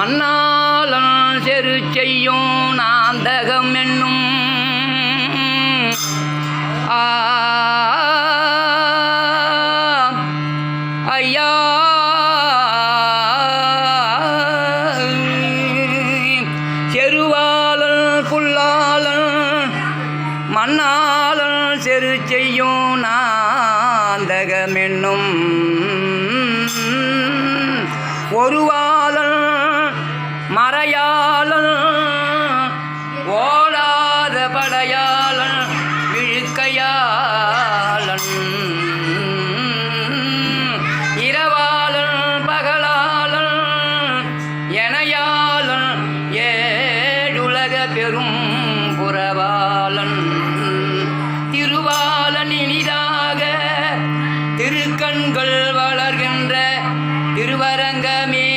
மண்ணாளன் செரு செய்யும் நாந்தகம் என்னும் ஐயா செருவாளன் புல்லாளன் மண்ணாளன் செரு செய்யும் நாந்தகம் என்னும் ஒருவாளன் மறையாளன் ஓடாத படையாளன் இழுக்கையாளன் இரவாளன் பகலாளன் எனையாளன் ஏழுலக பெரும் புறவாளன் திருவாளன் இனிதாக திருக்கண்கள் வளர்கின்ற திருவரங்கமே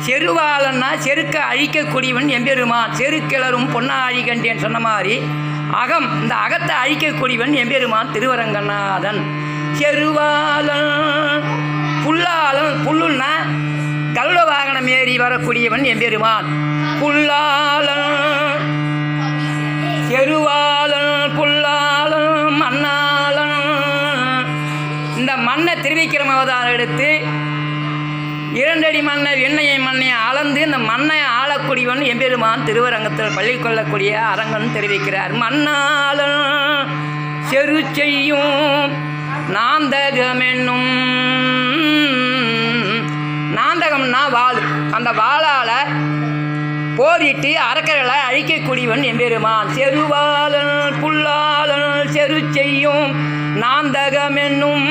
செருவாளன்னா செருக்க அழிக்கக்கூடியவன் எம்பெருமான். செருக்கிளரும் பொன்னாழி கண்டேன் சொன்ன மாதிரி அகம், இந்த அகத்தை அழிக்கக்கூடியவன் எம்பெருமான் திருவரங்கநாதன். செருவாளன் புல்லாளன், புல்லுன்னா கருட வாகனம் ஏறி வரக்கூடியவன் எம்பெருமான் புல்லாளன். செருவாளன் புல்லாளன் மண்ணாளன். இந்த மண்ணை திருவிக்கிரம அவதாரம் எடுத்து 2 அடி மண்ணை எண்ணெயை அளந்து இந்த மண்ணை ஆளக்கூடியவன் எம்பெருமான் திருவரங்கத்தில் பள்ளி கொள்ளக்கூடிய அரங்கன் தெரிவிக்கிறார். மண்ணாளன் செரு செய்யும் நாந்தகம் என்னும், நாந்தகம்னா வாள், அந்த வாளால் போரிட்டு அரக்கர்களை அழிக்கக்கூடியவன் எம்பெருமான். செருவாளன் புல்லாளன் செரு செய்யும் நாந்தகம் என்னும்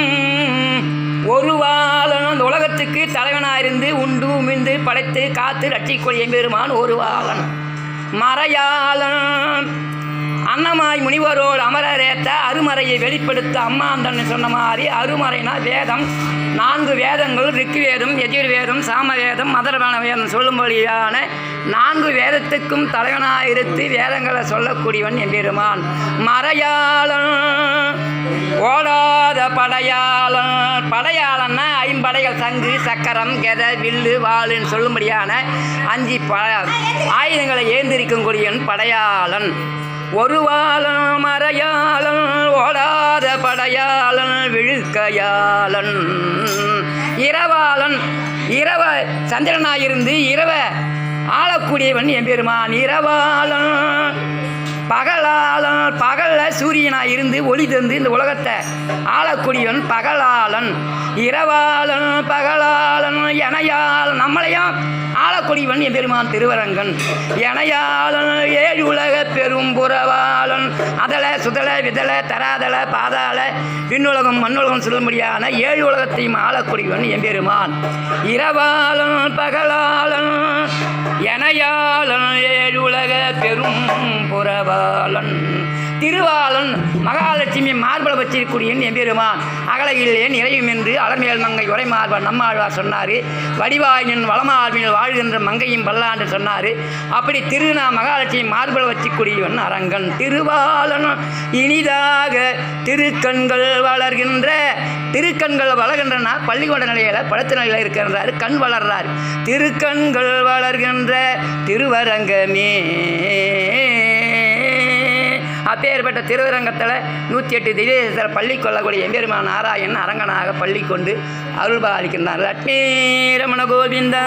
ஒருவாளன். அந்த உலகத்துக்கு தலைவனாயிருந்து உண்டு உமிழ்ந்து படைத்து காத்து ரட்சிக்கூடிய எம்பெருமான் ஒருவாளன். மறையாளன் அன்னமாய் முனிவரோடு அமரரேத்த அருமறையை வெளிப்படுத்த அம்மாந்தன் சொன்ன மாதிரி அருமறைனா வேதம், 4 வேதங்கள், ரிக்குவேதம், எஜுர்வேதம், சாமவேதம், மதரவண வேதம் சொல்லும்படியான 4 வேதத்துக்கும் தலைவனாயிருந்து வேதங்களை சொல்லக்கூடியவன் எம்பெருமான். மறையாளன் ஓடாத படையாளன். படையாளன்னா 5 படைகள், சங்கு சக்கரம் கெத வில்லு வாளுன்னு சொல்லும்படியான 5 ஆயுதங்களை ஏந்திரிக்கக்கூடியவன் படையாளன். ஒருவாளன் மறையாளன் ஓடாத படையாளன் விழுக்கையாளன். இரவாளன் இரவ சந்திரனாயிருந்து இரவ ஆளக்கூடியவன் எம்பெருமான் இரவாளன். பகலாளன் பகலில் சூரியனாக இருந்து ஒளி தந்து இந்த உலகத்தை ஆளக்கூடியவன் பகலாளன். இரவாளன் பகலாளன் எனையாளன் நம்மளையும் ஆளக்கூடியவன் எம்பெருமான் திருவரங்கன். எனையாளன் 7 உலக பெரும் புறவாளன். அதல சுதல விதல தராதல பாதாள விண்ணுலகம் மண்ணுலகம் சொல்லும்படியான 7 உலகத்தையும் ஆளக்கூடியவன் எம்பெருமான். இரவாளன் பகலாளன் எனையாளன் 7 உலக பெரும் புறவாளன். திருவாளன் மகாலட்சுமி மார்பலை வச்சிருக்கூடிய எம்பெருமான். அகலையிலே நிறையும் என்று அலமேல் மங்கை உரை மார்பன் நம்மாழ்வார் சொன்னார். வடிவாயின் வளமார்பில் வாழ்கின்ற மங்கையும் பல்லாண்டு சொன்னார். அப்படி திருநா மகாலட்சுமி மார்பலை வச்சிக்கூடியவன் அரங்கன். திருவாளன் இனிதாக திருக்கண்கள் வளர்கின்ற, திருக்கண்கள் வளர்கின்றனா பள்ளிக்கொண்ட நிலையில் படுத்த நிலையில் இருக்கின்றார், கண் வளர்றார். திருக்கண்கள் வளர்கின்ற திருவரங்கமே. அப்பேற்பட்ட திருவரங்கத்தில் 108 திவ்யதேசத்தில் பள்ளி கொள்ளக்கூடிய எம்பெருமான் நாராயணன் அரங்கனாக பள்ளி கொண்டு அருள்பாலிக்கின்றார். லட்சுமி ரமண கோவிந்தா.